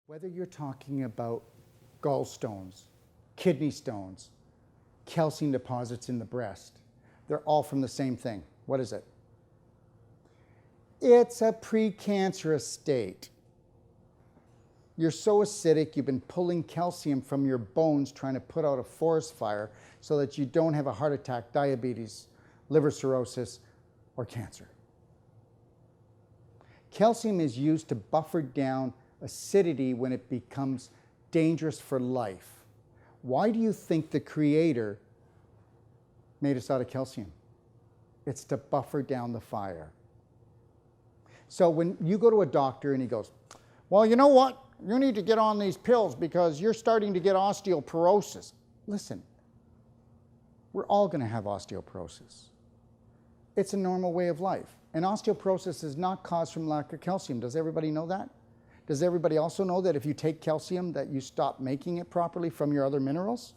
Whether you're talking about gallstones, kidney stones, calcium deposits in the breast, they're all from the same thing. What is it? It's a precancerous state. You're so acidic, you've been pulling calcium from your bones trying to put out a forest fire so that you don't have a heart attack, diabetes, liver cirrhosis, or cancer. Calcium is used to buffer down acidity when it becomes dangerous for life. Why do you think the Creator made us out of calcium? It's to buffer down the fire. So when you go to a doctor and he goes, well, you know what? You need to get on these pills because you're starting to get osteoporosis. Listen, we're all going to have osteoporosis. It's a normal way of life. And osteoporosis is not caused from lack of calcium. Does everybody know that? Does everybody also know that if you take calcium that you stop making it properly from your other minerals?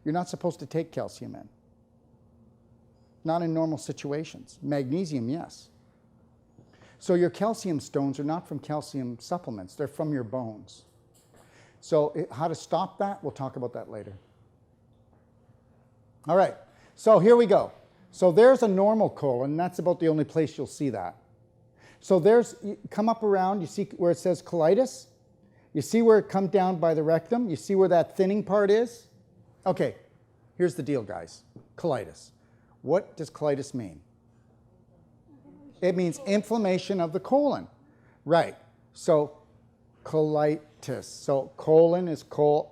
You're not supposed to take calcium in. Not in normal situations. Magnesium, yes. So your calcium stones are not from calcium supplements. They're from your bones. So how to stop that, we'll talk about that later. All right, so here we go. So there's a normal colon. That's about the only place you'll see that. So come up around, you see where it says colitis? You see where it comes down by the rectum? You see where that thinning part is? Okay, here's the deal, guys. Colitis. What does colitis mean? It means inflammation of the colon. Right. So colitis. So colon is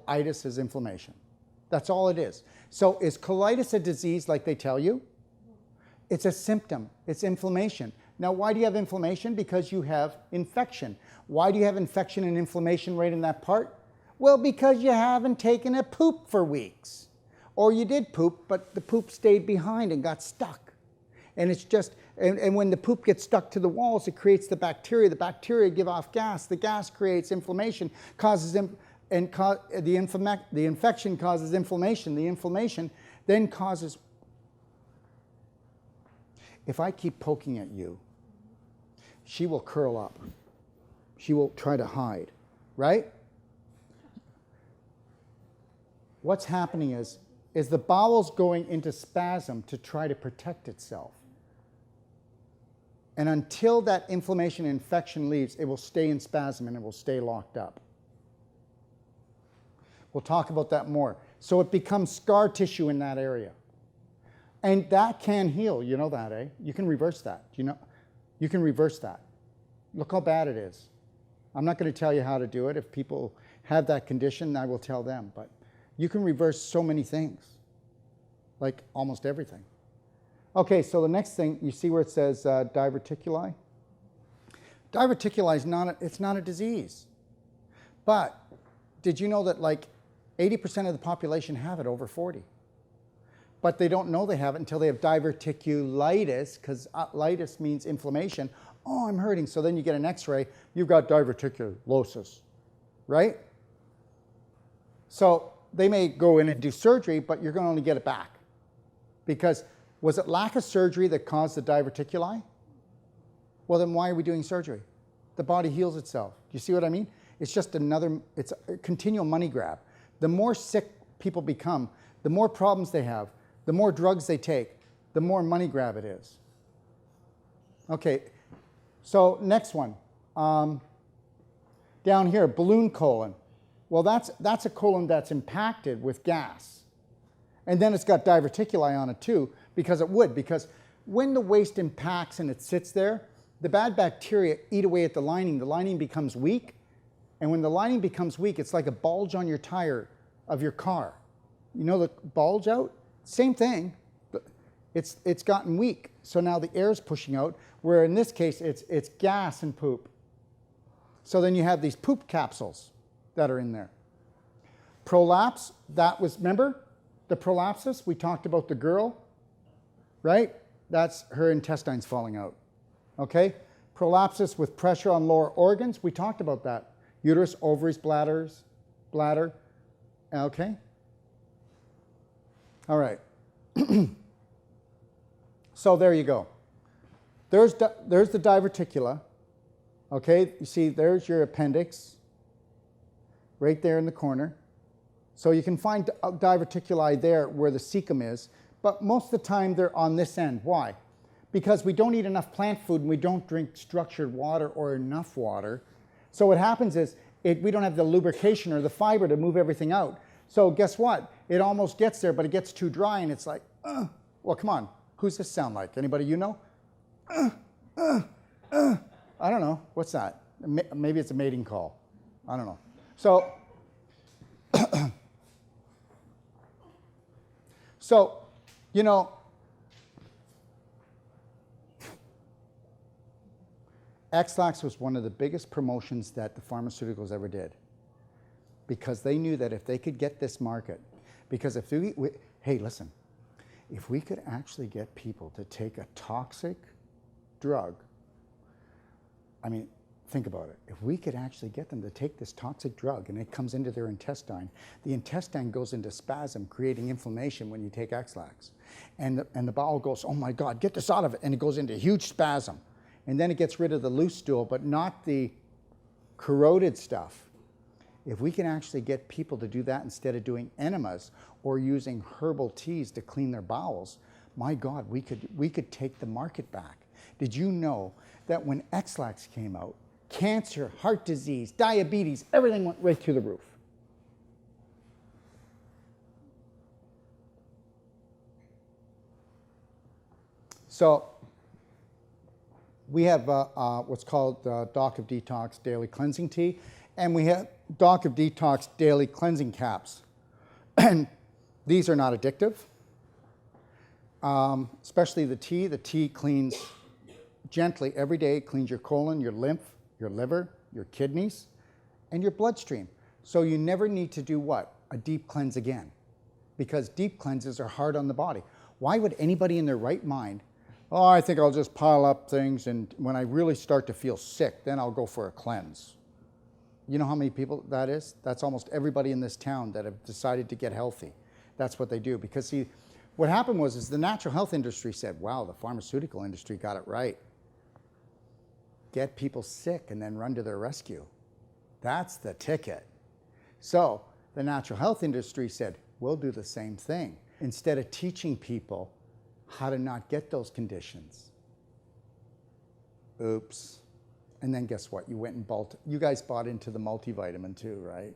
itis is inflammation. That's all it is. So is colitis a disease like they tell you? It's a symptom. It's inflammation. Now, why do you have inflammation? Because you have infection. Why do you have infection and inflammation right in that part? Well, because you haven't taken a poop for weeks. Or you did poop, but the poop stayed behind and got stuck. And it's just, and when the poop gets stuck to the walls, it creates the bacteria. The bacteria give off gas. The gas creates inflammation, causes the infection causes inflammation. The inflammation then causes. If I keep poking at you, she will curl up. She will try to hide, right? What's happening is the bowel's going into spasm to try to protect itself. And until that inflammation and infection leaves, it will stay in spasm and it will stay locked up. We'll talk about that more. So it becomes scar tissue in that area. And that can heal. You know that, eh? You can reverse that. You know, you can reverse that. Look how bad it is. I'm not going to tell you how to do it. If people have that condition, I will tell them. But you can reverse so many things, like almost everything. Okay, so the next thing, you see where it says diverticuli? Diverticuli is not a disease. But did you know that like 80% of the population have it over 40? But they don't know they have it until they have diverticulitis, because litis means inflammation. Oh, I'm hurting. So then you get an x-ray, you've got diverticulosis, right? So they may go in and do surgery, but you're going to only get it back. Because was it lack of surgery that caused the diverticuli? Well, then why are we doing surgery? The body heals itself. Do you see what I mean? It's just it's a continual money grab. The more sick people become, the more problems they have, the more drugs they take, the more money grab it is. Okay, so next one. Down here, balloon colon. Well, that's a colon that's impacted with gas. And then it's got diverticuli on it too, because when the waste impacts and it sits there, the bad bacteria eat away at the lining becomes weak, and when the lining becomes weak, it's like a bulge on your tire of your car. You know the bulge out? Same thing, but it's gotten weak. So now the air is pushing out, where in this case it's gas and poop. So then you have these poop capsules that are in there. Prolapse, remember the prolapsus? We talked about the girl, right? That's her intestines falling out, okay? Prolapsus with pressure on lower organs, we talked about that. Uterus, ovaries, bladder, okay? All right. So there you go. There's the diverticula. Okay, you see there's your appendix. right there in the corner. So you can find diverticuli there where the cecum is, but most of the time they're on this end. Why? Because we don't eat enough plant food and we don't drink structured water or enough water. So what happens is we don't have the lubrication or the fiber to move everything out. So guess what? It almost gets there, but it gets too dry and it's like, well, come on. Who's this sound like? Anybody you know? I don't know. What's that? Maybe it's a mating call. I don't know. So, you know, X-Lax was one of the biggest promotions that the pharmaceuticals ever did, because they knew that if they could get this market, because if hey, listen, if we could actually get people to take a toxic drug, I mean, think about it. If we could actually get them to take this toxic drug and it comes into their intestine, the intestine goes into spasm, creating inflammation when you take X-Lax. And the bowel goes, oh my God, get this out of it. And it goes into huge spasm. And then it gets rid of the loose stool, but not the corroded stuff. If we can actually get people to do that instead of doing enemas or using herbal teas to clean their bowels, my God, we could take the market back. Did you know that when X-Lax came out, cancer, heart disease, diabetes, everything went right through the roof? So we have what's called Doc of Detox Daily Cleansing Tea, and we have Doc of Detox Daily Cleansing Caps. And these are not addictive, especially the tea. The tea cleans gently every day. It cleans your colon, your lymph, your liver, your kidneys, and your bloodstream. So you never need to do what? A deep cleanse again, because deep cleanses are hard on the body. Why would anybody in their right mind, oh, I think I'll just pile up things, and when I really start to feel sick, then I'll go for a cleanse? You know how many people that is? That's almost everybody in this town that have decided to get healthy. That's what they do. Because see, what happened was the natural health industry said, wow, the pharmaceutical industry got it right. Get people sick and then run to their rescue. That's the ticket. So the natural health industry said, we'll do the same thing. Instead of teaching people how to not get those conditions. Oops. And then guess what? You went and you guys bought into the multivitamin too, right?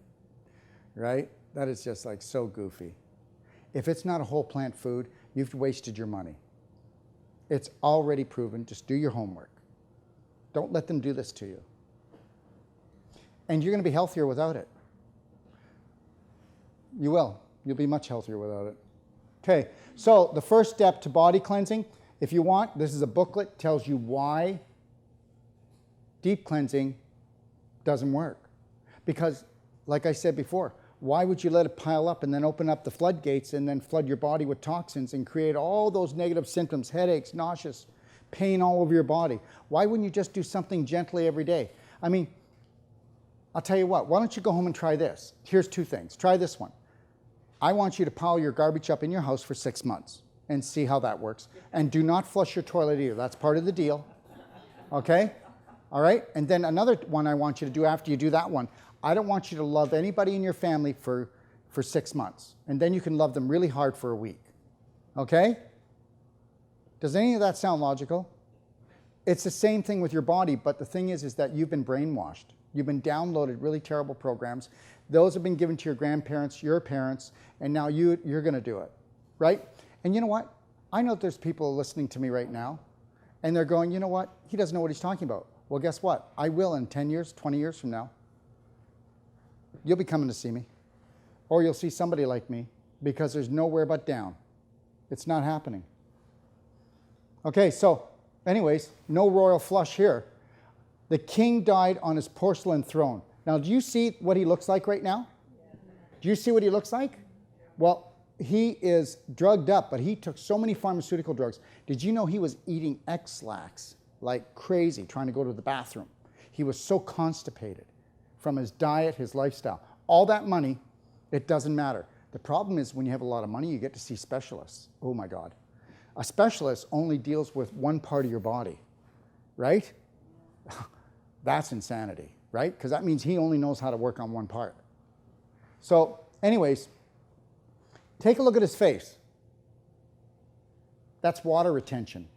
Right? That is just like so goofy. If it's not a whole plant food, you've wasted your money. It's already proven. Just do your homework. Don't let them do this to you. And you're going to be healthier without it. You will. You'll be much healthier without it. Okay, so the first step to body cleansing, if you want, this is a booklet, tells you why deep cleansing doesn't work. Because, like I said before, why would you let it pile up and then open up the floodgates and then flood your body with toxins and create all those negative symptoms, headaches, nauseous, pain all over your body? Why wouldn't you just do something gently every day? I mean, I'll tell you what, why don't you go home and try this? Here's two things. Try this one. I want you to pile your garbage up in your house for 6 months and see how that works. And do not flush your toilet either. That's part of the deal. Okay? All right? And then another one I want you to do after you do that one, I don't want you to love anybody in your family for 6 months. And then you can love them really hard for a week. Okay? Does any of that sound logical? It's the same thing with your body, but the thing is that you've been brainwashed. You've been downloaded really terrible programs. Those have been given to your grandparents, your parents, and now you're going to do it, right? And you know what? I know there's people listening to me right now, and they're going, you know what? He doesn't know what he's talking about. Well, guess what? I will in 10 years, 20 years from now. You'll be coming to see me, or you'll see somebody like me, because there's nowhere but down. It's not happening. Okay, so anyways, no royal flush here. The king died on his porcelain throne. Now, do you see what he looks like right now? Do you see what he looks like? Well, he is drugged up, but he took so many pharmaceutical drugs. Did you know he was eating X-Lax like crazy, trying to go to the bathroom? He was so constipated from his diet, his lifestyle. All that money, it doesn't matter. The problem is when you have a lot of money, you get to see specialists. Oh my God. A specialist only deals with one part of your body, right? That's insanity, right? Because that means he only knows how to work on one part. So anyways, take a look at his face. That's water retention.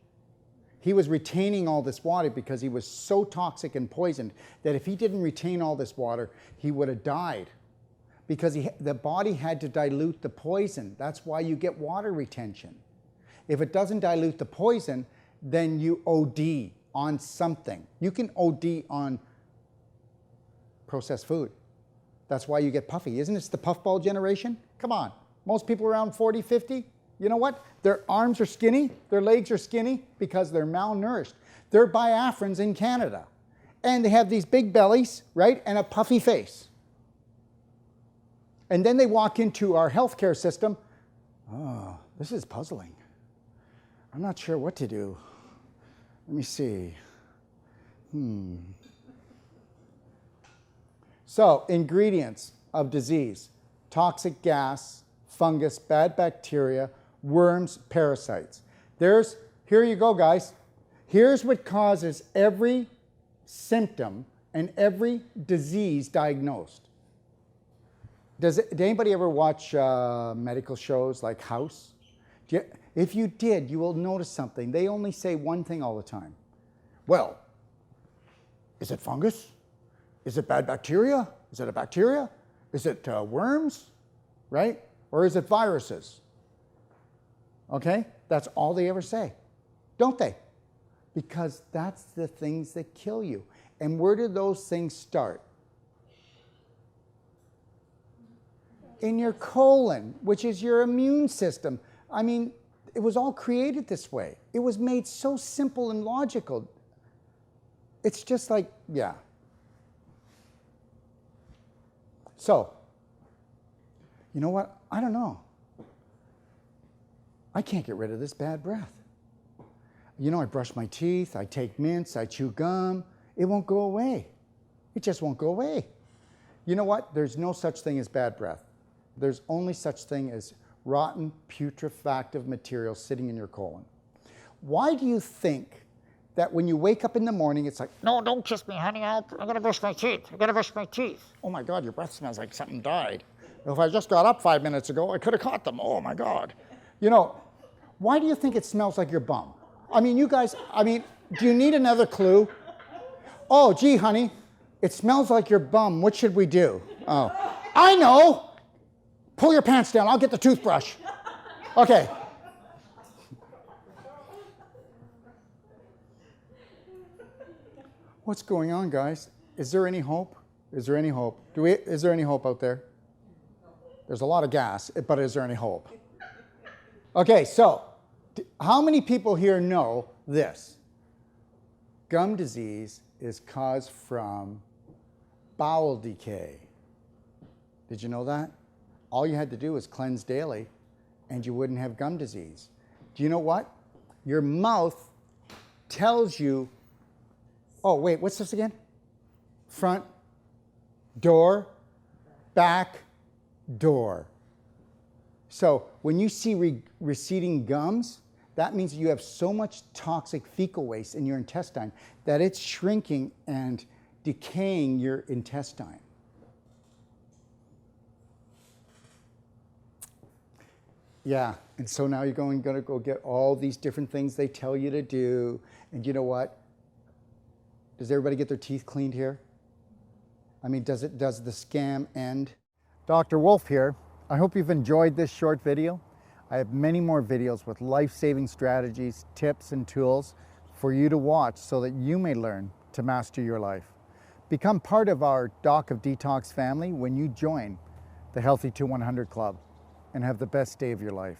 He was retaining all this water because he was so toxic and poisoned that if he didn't retain all this water, he would have died. Because the body had to dilute the poison. That's why you get water retention. If it doesn't dilute the poison, then you OD on something. You can OD on processed food. That's why you get puffy. Isn't it the puffball generation? Come on. Most people around 40, 50, you know what? Their arms are skinny, their legs are skinny because they're malnourished. They're Biafrans in Canada. And they have these big bellies, right? And a puffy face. And then they walk into our healthcare system. Oh, this is puzzling. I'm not sure what to do. Let me see. So, ingredients of disease: toxic gas, fungus, bad bacteria, worms, parasites. Here you go, guys. Here's what causes every symptom and every disease diagnosed. Did anybody ever watch medical shows like House? If you did, you will notice something. They only say one thing all the time. Well, is it fungus? Is it bad bacteria? Is it a bacteria? Is it worms? Right? Or is it viruses? Okay? That's all they ever say. Don't they? Because that's the things that kill you. And where do those things start? In your colon, which is your immune system. I mean, it was all created this way. It was made so simple and logical. It's just like, yeah. So, you know what? I don't know. I can't get rid of this bad breath. You know, I brush my teeth, I take mints, I chew gum. It won't go away. It just won't go away. You know what? There's no such thing as bad breath. There's only such thing as rotten, putrefactive material sitting in your colon. Why do you think that when you wake up in the morning, it's like, no, don't kiss me, honey, I'm gonna brush my teeth. I'm gonna brush my teeth. Oh my God, your breath smells like something died. If I just got up 5 minutes ago, I could have caught them. Oh my God. You know, why do you think it smells like your bum? I mean, you guys, do you need another clue? Oh, gee, honey, it smells like your bum. What should we do? Oh, I know. Pull your pants down. I'll get the toothbrush. Okay. What's going on, guys? Is there any hope? Is there any hope? Is there any hope out there? There's a lot of gas, but is there any hope? Okay, so how many people here know this? Gum disease is caused from bowel decay. Did you know that? All you had to do was cleanse daily and you wouldn't have gum disease. Do you know what? Your mouth tells you, oh wait, what's this again? Front door, back door. So when you see receding gums, that means you have so much toxic fecal waste in your intestine that it's shrinking and decaying your intestine. Yeah, and so now you're going to go get all these different things they tell you to do. And you know what? Does everybody get their teeth cleaned here? I mean, does the scam end? Dr. Wolfe here. I hope you've enjoyed this short video. I have many more videos with life-saving strategies, tips, and tools for you to watch so that you may learn to master your life. Become part of our Doc of Detox family when you join the Healthy to 100 Club and have the best day of your life.